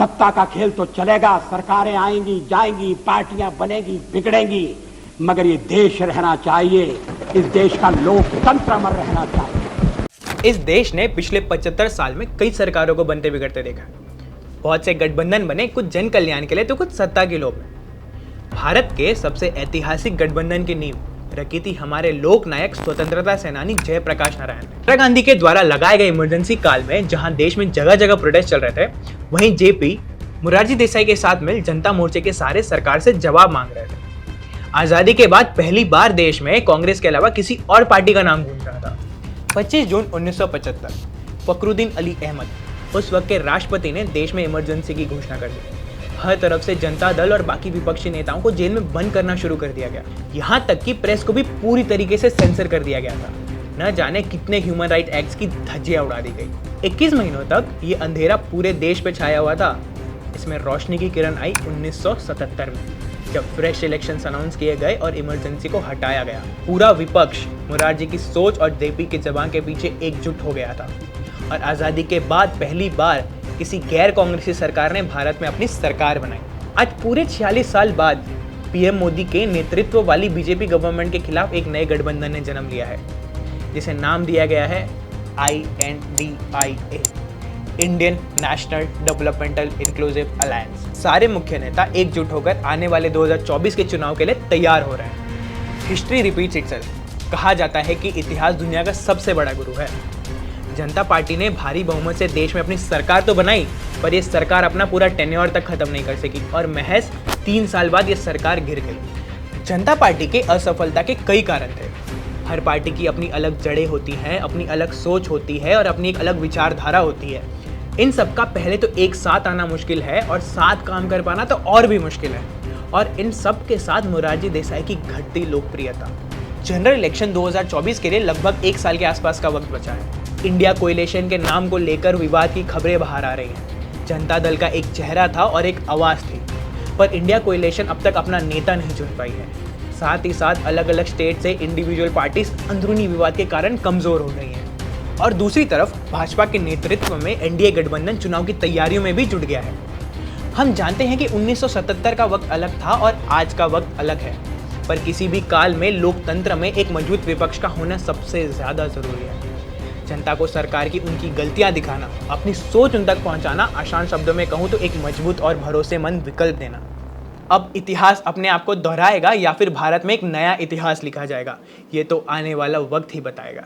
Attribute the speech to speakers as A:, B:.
A: सत्ता का खेल तो चलेगा, सरकारें आएंगी जाएंगी, पार्टियां बनेगी बिगड़ेंगी, मगर ये देश रहना चाहिए, इस देश का लोकतंत्र अमर रहना चाहिए।
B: इस देश ने पिछले 75 साल में कई सरकारों को बनते बिगड़ते देखा। बहुत से गठबंधन बने, कुछ जन कल्याण के लिए तो कुछ सत्ता के लोभ में। भारत के सबसे ऐतिहासिक गठबंधन की नींव रखी थी हमारे लोक नायक स्वतंत्रता सेनानी जयप्रकाश नारायण ने। इंदिरा गांधी के द्वारा लगाए गए इमरजेंसी काल में जहां देश में जगह जगह प्रोटेस्ट चल रहे थे, वहीं जेपी मोरारजी देसाई के साथ मिल जनता मोर्चे के सहारे सरकार से जवाब मांग रहे थे। आजादी के बाद पहली बार देश में कांग्रेस के अलावा किसी और पार्टी का नाम गूंज रहा था। 25 जून 1975 फखरुद्दीन अली अहमद उस वक्त के राष्ट्रपति ने देश में इमरजेंसी की घोषणा कर दी। हर तरफ से जनता दल और बाकी विपक्षी नेताओं को जेल में बंद करना शुरू कर दिया गया। यहाँ तक कि प्रेस को भी पूरी तरीके से सेंसर कर दिया गया था। न जाने कितने ह्यूमन राइट एक्ट्स की धज्जियां उड़ा दी गई। 21 महीनों तक ये अंधेरा पूरे देश पे छाया हुआ था। इसमें रोशनी की किरण आई 1977 में, जब फ्रेश इलेक्शंस अनाउंस किए गए और इमरजेंसी को हटाया गया। पूरा विपक्ष मोरारजी की सोच और जेपी की जबान के पीछे एकजुट हो गया था और आज़ादी के बाद पहली बार किसी गैर कांग्रेसी सरकार ने भारत में अपनी सरकार बनाई। आज पूरे 46 साल बाद पीएम मोदी के नेतृत्व वाली बीजेपी गवर्नमेंट के खिलाफ एक नए गठबंधन ने जन्म लिया है, जिसे नाम दिया गया है INDIA, Indian national developmental inclusive alliance. सारे मुख्य नेता एकजुट होकर आने वाले 2024 के चुनाव के लिए तैयार हो रहे हैं। History repeats itself. कहा जाता है कि इतिहास दुनिया का सबसे बड़ा गुरु है। जनता पार्टी ने भारी बहुमत से देश में अपनी सरकार तो बनाई, पर यह सरकार अपना पूरा टेन्योर तक खत्म नहीं कर सकी और महज 3 साल बाद यह सरकार गिर गई। जनता पार्टी के असफलता के कई कारण थे। हर पार्टी की अपनी अलग जड़ें होती हैं, अपनी अलग सोच होती है और अपनी एक अलग विचारधारा होती है। इन सब का पहले तो एक साथ आना मुश्किल है और साथ काम कर पाना तो और भी मुश्किल है। और इन सब के साथ मोरारजी देसाई की घटती लोकप्रियता। जनरल इलेक्शन 2024 के लिए लगभग 1 साल के आसपास का वक्त बचा है। इंडिया कोएलिशन के नाम को लेकर विवाद की खबरें बाहर आ रही हैं। जनता दल का एक चेहरा था और एक आवाज़ थी, पर इंडिया कोएलिशन अब तक अपना नेता नहीं चुन पाई है। साथ ही साथ अलग अलग स्टेट से इंडिविजुअल पार्टीज अंदरूनी विवाद के कारण कमज़ोर हो गई हैं। और दूसरी तरफ भाजपा के नेतृत्व में एनडीए गठबंधन चुनाव की तैयारियों में भी जुट गया है। हम जानते हैं कि 1977 का वक्त अलग था और आज का वक्त अलग है, पर किसी भी काल में लोकतंत्र में एक मजबूत विपक्ष का होना सबसे ज़्यादा ज़रूरी है। जनता को सरकार की उनकी गलतियां दिखाना, अपनी सोच उन तक पहुंचाना, आसान शब्दों में कहूं तो एक मजबूत और भरोसेमंद विकल्प देना। अब इतिहास अपने आप को दोहराएगा या फिर भारत में एक नया इतिहास लिखा जाएगा, ये तो आने वाला वक्त ही बताएगा।